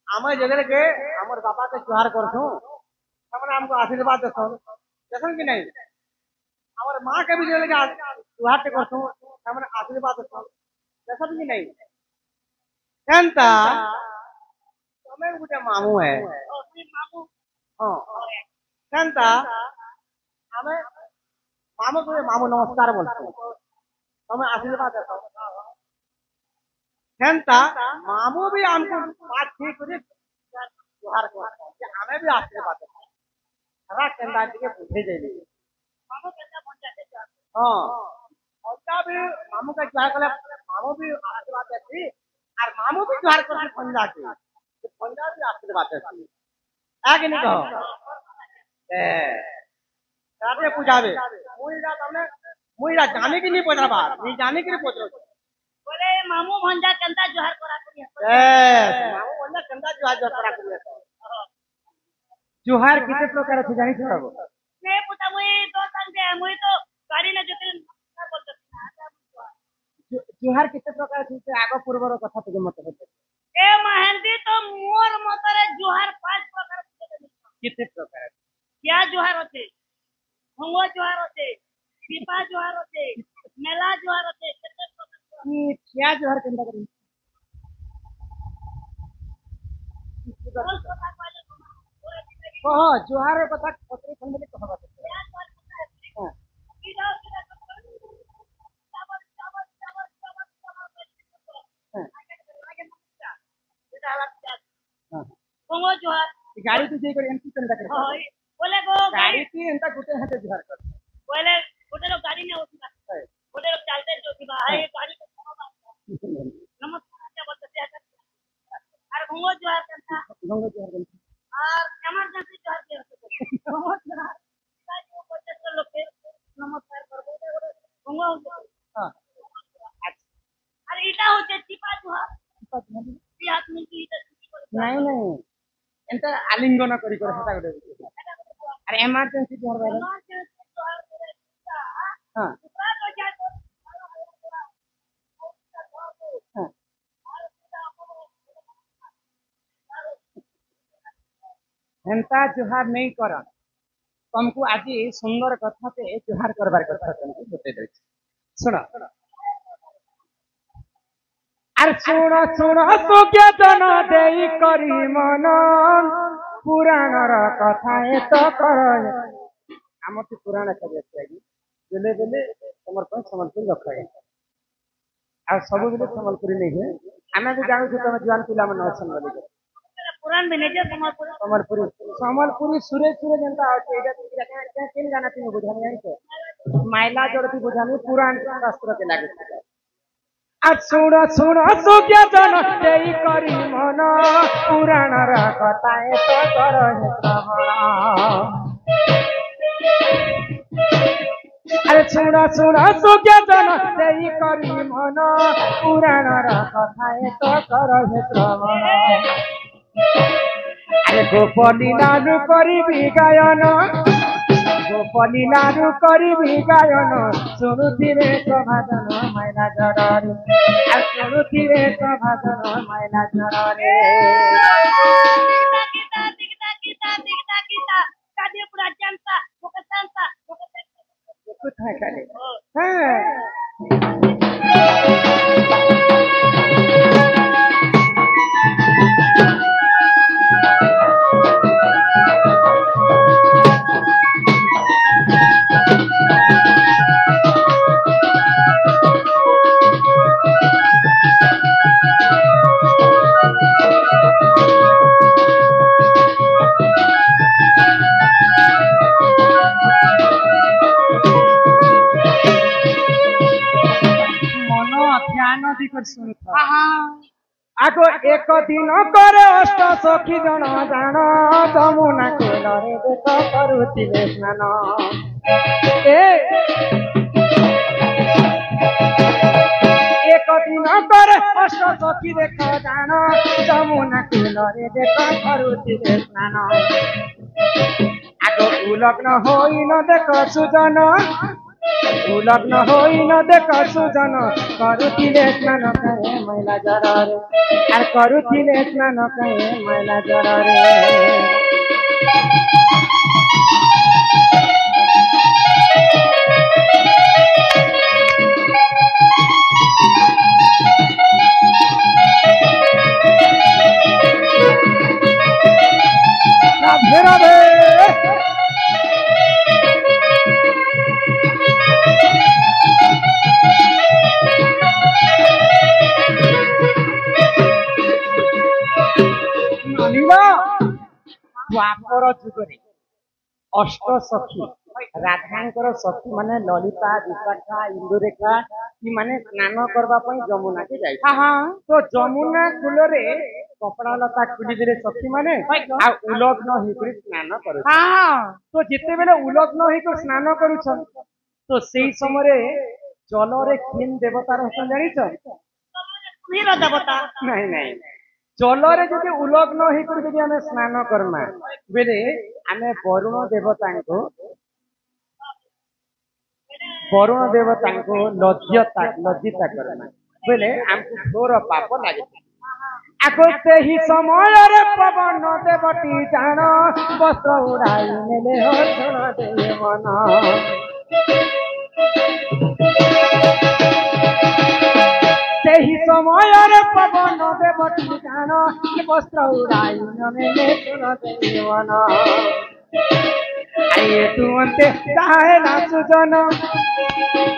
आम जगह के आमर बापा के जुहार करछू हमने हमको आशीर्वाद देसन देसन कि नहीं हमारे माँ के भी जगह के जुहार के करछू हमने आशीर्वाद देसन देसन कि नहीं केनता तमे गुटे मामू है हां केनता हमें मामू को मामू नमस्कार बोलते तमे आशीर्वाद देसन केनता मामू भी हमको बात ठीक करे जुहार को हमें भी आशीर्वाद देसन हरा केंदा के बुझे जाइले मामू केंदा बन जाते हां और भी मामू का जुहार कले मामू भी आशीर्वाद देती और मामू भी जुहार करके पंजा के पंजा भी आशीर्वाद देती आगे नहीं कहो ए राते पूजावे मुईरा जाने की नहीं पूछ रहा बात नहीं जाने की नहीं पूछ रहा बोले मामू भंजा कंदा जोहार करा करिया मामू भंजा कंदा जोहार करा करिया जुहार कितने प्रकार से जानी छोड़ा वो नहीं पुता मुई तो संगे मुई तो गाड़ी ने जते बोलते जुहार कितने प्रकार से आगो पूर्वर कथा तो मत होते ए महेंद्री तो मोर मतरे जोहार 5 प्रकार कितने प्रकार क्या जोहार होते भंगो जोहार होते दीपा जोहार होते मेला जोहार होते कितने प्रकार की क्या जोहार कंदा करी हां जोहार कथा पत्री खंड में कहबा हां भंगो जोहार गाड़ी तो जे कर एमपी कंदा कर बोले गो गाड़ी की एंता गुटे हाथे जोहार कर बोले गुटे लोग गाड़ी ने होती है गुटे लोग चलते जो की है गाड़ी को नमस्कार क्या बोलते हैं अरे भंगो जोहार करता भंगो जोहार करता और इमरजेंसी जोहार के भंगो जोहार ताकि वो बच्चे लोग के नमस्कार कर बोले भंगो हां अरे इटा होते चिपा जोहार ये हाथ में की नहीं नहीं एंता आलिंगन करी कर हटा गडे अरे इमरजेंसी जोहार वाला हां एंता जुहार नहीं कर तुमको आज सुंदर कथा पे जुहार करबार कथा तुमको बते दे सुनो अरे सुनो सुनो तो क्या जन देई करी मन पुराण र कथा ए तो कर हम तो पुराण कबे आगी बेले बेले तमर पर संबलपुर रखे आ सब बेले संबलपुरी नहीं है हमें भी जानू छ तुम जवान पिला मन संबलपुरी पुरान मैनेजर संबलपुरी संबलपुरी सुरेश सुरेश जनता होते एटा क्या तीन गाना तुम बुझाने जानी छे माइला जोड़ती बुझाने पुराण शास्त्र के लागे आ सुनो सुनो तो क्या जन देई करी मन पुराण रा कथा ए तो कर हे श्रवण अरे सुनो सुनो तो क्या जन देई करी मन पुराण रा कथा ए तो कर हे श्रवण अरे गोपलीला करी गायन गोपलीला करी गायन शुणुथिरे सभाजन मैना जड़रे आ शुणुथिरे सभाजन मैना जड़रे पूरा जनता मुकसंता कुछ है करे हां आगो एक दिन करे अष्ट सखी जन जान जमुना कूलरे देख करुथिले स्नान एक दिन करे अष्ट सखी देख जान जमुना कूलरे देख करुथिले स्नान आगो उलग्न होइन देख सुजन उलग्न होई न देख सुजन करुथिले स्नान कहे मैला जରରେ आर करुथिले स्नान कहे मैला जରରେ राधे राधे द्वापर जुगरे अष्ट सखी राधांकर सखी माने ललिता विशाखा इंदुरेखा कि माने स्नान करबा पई जमुना के जाई तो जमुना कूल रे कपड़ा लता खुली देले सखी माने आ उलग्न होई स्नान करू तो जिते बेले उलग्न होई स्नान करूछ तो सेई समय रे जल रे किन देवता रहसन जानि छ वीर देवता नहीं नहीं जल रे जदि उलग्न होई कर जदि हमें स्नान करमा बेले हमें वरुण देवता को लज्जिता करना बेले हमको घोर पाप लागे आगो से ही समय रे पवन देवती जान वस्त्र उड़ाई नेले हो छोड़ दे मन सेही समय रे पवन देवती जान वस्त्र उड़ाई नेले छोड़ दे मन आये तू अंते चाहे ना सुजन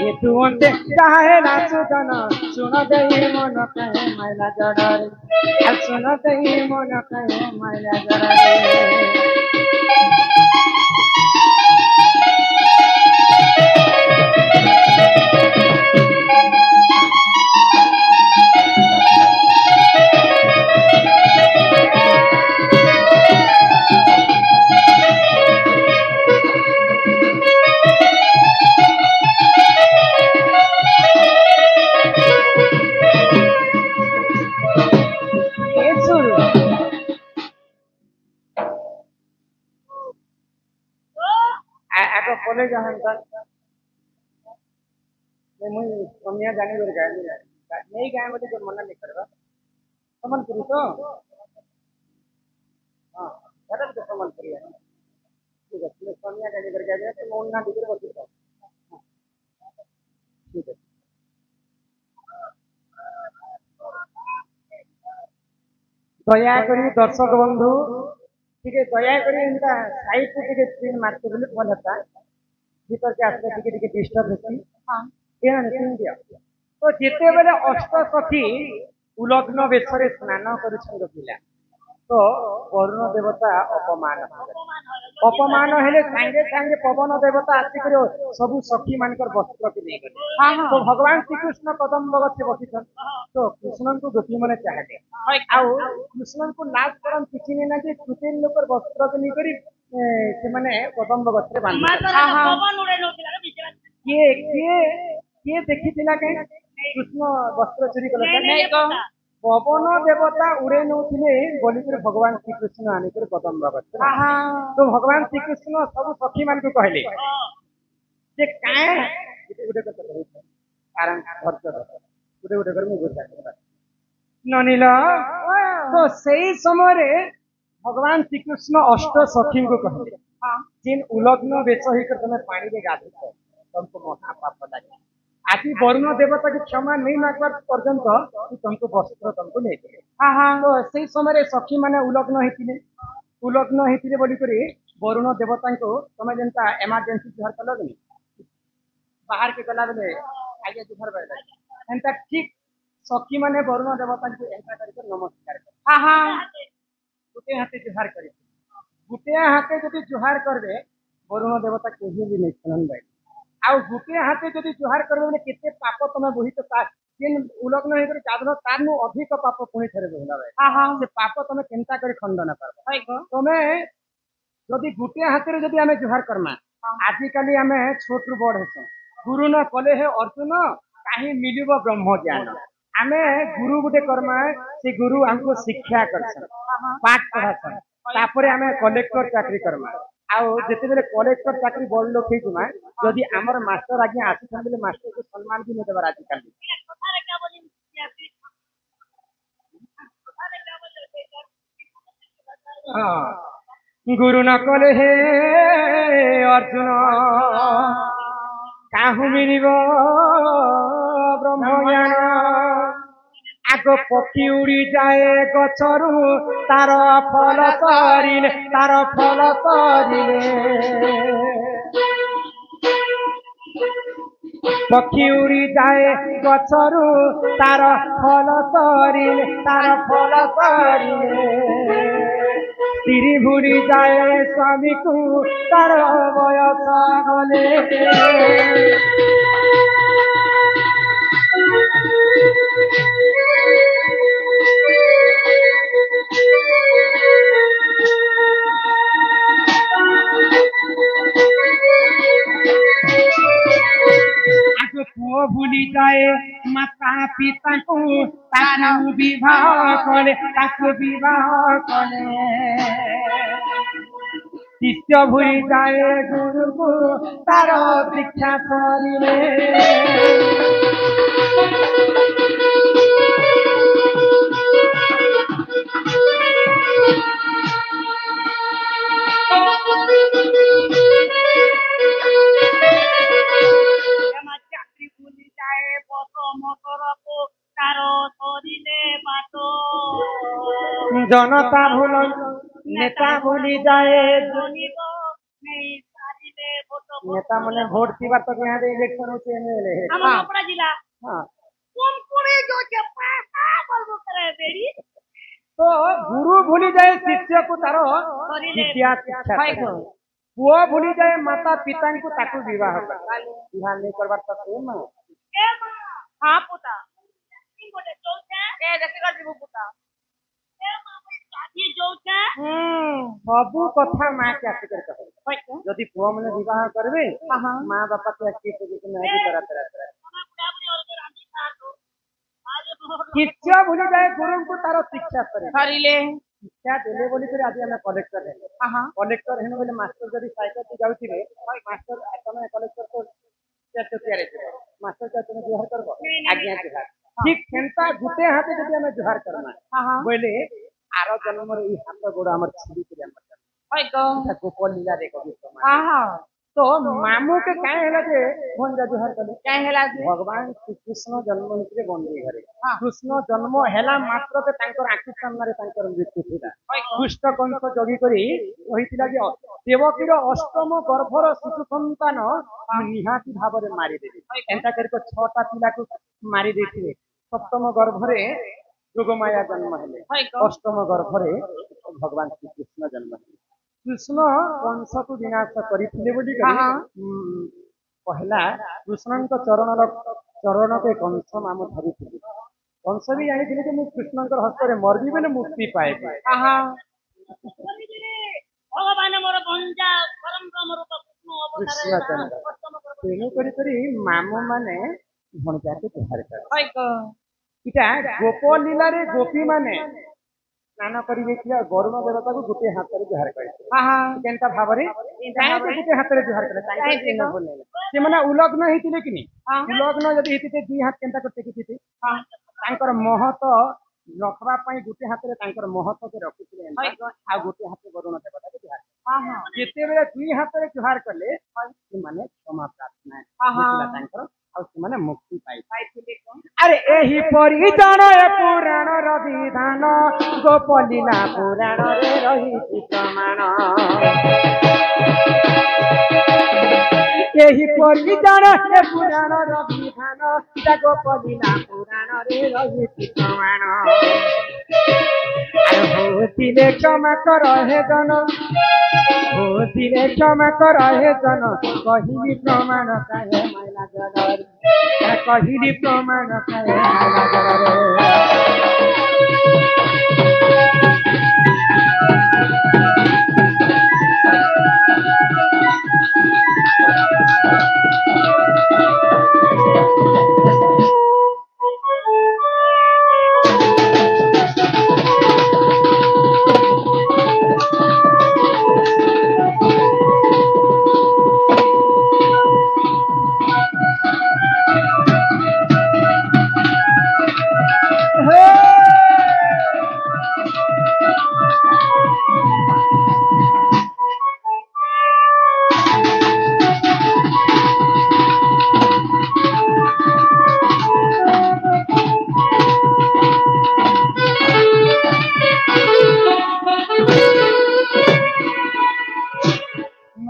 ये तू अंते चाहे ना सुजन सुन दे मन कहे मैला जड़रे सुन दे मन कहे मैला जड़रे कॉलेज मुई कमिया जानी कर गाय नहीं गाय बोले तो मना नहीं करबा सम्बलपुरी तो हां दादा तो सम्बलपुरी है ठीक है मैं कमिया जानी कर गाय तो ओन्ना दिगर बति ठीक है दया करी दर्शक बंधु ठीक है दया करी इनका साइड से ठीक स्क्रीन मारते बोले भल होता भीतर के आसले ठीक ठीक डिस्टर्ब होती हां एना नहीं दिया तो जेते बेले अष्ट सखी उलग्न बेसरे स्नान करूछन पिला तो वरुण देवता अपमान हेले सांगे सांगे पवन देवता आसी करियो सब सखी मानकर वस्त्र के ले गले तो भगवान श्री कृष्ण कदम बगत से बसिछन तो कृष्ण को गोपी माने चाहले आउ कृष्ण को नाच करन किछि ने ना कि कुतेन लोकर वस्त्र के नी करी से माने कदम बगत रे बांध पवन उड़े नोतिला बिचरा के देखिथिला के कृष्ण वस्त्र चोरी कला नहीं तो पवन देवता उड़े नौथिले बोली कर भगवान श्री कृष्ण आने कर कदम बगत तो भगवान श्री कृष्ण सब सखी मान को कहले जे काए उडे कर कारण खर्च उडे कर मु गोसा ननिला तो सही समय रे भगवान श्री कृष्ण अष्ट सखी को कहले जिन उलग्न बेच ही कर तने पानी रे गाधो तुमको महा पाप लागे आदि वरुण देवता की क्षमा नहीं मागवा पर्यंत तुमको वस्त्र तुमको नहीं दे तो सही समय सखी माने उलग्न हेतिले बोली करी वरुण देवता को तमे जनता इमरजेंसी जुहार कलो नहीं बाहर के गला बेले आगे जुहार बैठा एंता ठीक सखी माने वरुण देवता को एंता करके नमस्कार कर गुटे हाथे जुहार करे गुटे हाथे जदि जुहार करबे वरुण देवता केही भी नहीं सुनन भाई आ गुटे हाथे जदि जुहार करबे माने केते पाप तमे बोही तो जिन उलग्न हे करे गाधनो तारनु अधिक पाप पुणी थरे बोला भाई से पाप तमे केनता करे खंडन करबा तमे जदि गुटे हाथे रे जदि हमें जुहार करमा आजि काली हमें छोट रु बड़ हेछ गुरु न कले हे अर्जुन काहे मिलिबो ब्रह्म ज्ञान हमें गुरु गुटे करमा से गुरु हमको शिक्षा करछन पाठ पढ़ाछन तापरे हमें कलेक्टर चाकरी करमा ଆଉ ଯେତେବେଳେ କଲେକ୍ଟର ଚାକିରି ବଡ଼ ଲୋକ ହେଇଯିମା ଯଦି ଆମର ମାଷ୍ଟର ଆଜ୍ଞା ଆସିଥାନ୍ତି ବୋଲେ ମାଷ୍ଟରକୁ ସମ୍ମାନ ବି ନେଇଦେବାର ଆଜିକାଲି କଥାରେ क्या बोली କଥାରେ क्या बोली गुरु न कले हे अर्जुन काहु मिलिब ब्रह्मज्ञान आग पक्षी उड़ी जाए गछरु तार फल सरिले पक्षी उड़ी जाए गछरु तार फल सरिले स्त्री भूली जाए स्वामी को तार बयस गले पुओ भूली जाए माता पिता को ताकू विवाह कले शिष्य भूली जाए गुरु को तार शिक्षा सरिले जनता भूल नेता भूली जाए नेता मने भोट की बात तो यहाँ इलेक्शन होते हैं हम अपना जिला हाँ कौन जो पैसा बलबो करे बेड़ी तो गुरु भूली जाए शिष्य को तारो विद्या शिक्षा पुओ भूली जाए माता पिता को ताकू विवाह नहीं करवार तो हाँ पुता गोटे चौथा ए देखि कर जीव पुता सबू कथा माँ के आसिकर कहे जदि पुआ मैंने विवाह करबे माँ बापा के आसिक शिक्षा भूली जाए गुरु को तार शिक्षा सरिले शिक्षा देले बोली कर आज हम कलेक्टर है कलेक्टर है बोले मास्टर जदि साइकिल से जाउथिबे मास्टर तमे कलेक्टर तो चेयर मास्टर का तुम जोहर करबो आज्ञा जोहर ठीक सेंता गुटे हाथे जदि हम जोहर करना बोले आरो जन्म रे ई हाथ गोड़ हमर छिड़ी के हमर गोपाल लीला देखो तो मामू के काहे हला जे भंजा जोहर कले काहे हला जे भगवान श्री कृष्ण जन्म हितरे बंदी घरे कृष्ण जन्म हेला मात्र के तांकर आखि सामने तांकर मृत्यु थिला दुष्ट कंस जगी करी कहितिला जे देवकीर अष्टम गर्भर शिशु संतान निहाती भाव रे मारी देबे एंता करको 6टा पिला को मारी देथिले सप्तम गर्भरे जोगमाया जन्म हेले अष्टम गर्भरे भगवान श्री कृष्ण जन्म हेले कृष्ण कंस को विनाश करिथिले बोली पहला कृष्ण चरण के कंस नाम धरिथिले कंस भी जानिथिले कि मु कृष्ण हस्त रे मरबी बेले मुक्ति पाएबे भगवान मोर बंजा परम ब्रह्म रूप कृष्ण अवतार तेणु करी मामू माने भणजा के जोहार कर इटा गोपाल लीला रे गोपी माने स्नान करी देखिया वरुण देवता को गोटे हाथ रे जोहार करे केनता भाबरे काहे गोटे हाथ रे जोहार करे काहे न बोले से माने उलग्न हितिले कि उलग्न जदी हितिते दुई हाथ केनता करते किते तांकर महत रखबा पई गोटे हाथ रे तांकर महत के रखिथिले आ गोटे हाथ रे वरुण देवता के जोहार जेते बेले दुई हाथ रे जोहार करले से माने क्षमा प्रार्थना तांकर आ से माने मुक्ति पाइथिले अरे एही परिजन पुराण र विधान गोपलीला पुराण रे रही प्रमाण एही परिजन पुराण र विधान गोपलीला पुराण रे रही प्रमाण होतिले क्षमा कर हे जन होतिले क्षमा कर हे जन कहिली प्रमाण काहे मैला जगर कहिली प्रमाण काहे मैला जगर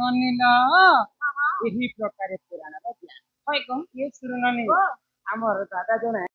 ଶୁଣନିଲ ଏହି ପ୍ରକାରେ ପୁରାଣର ଜ୍ଞାନ হয় গো କିଏ ଶୁଣନି ଆମର ଦାଦା ଜଣେ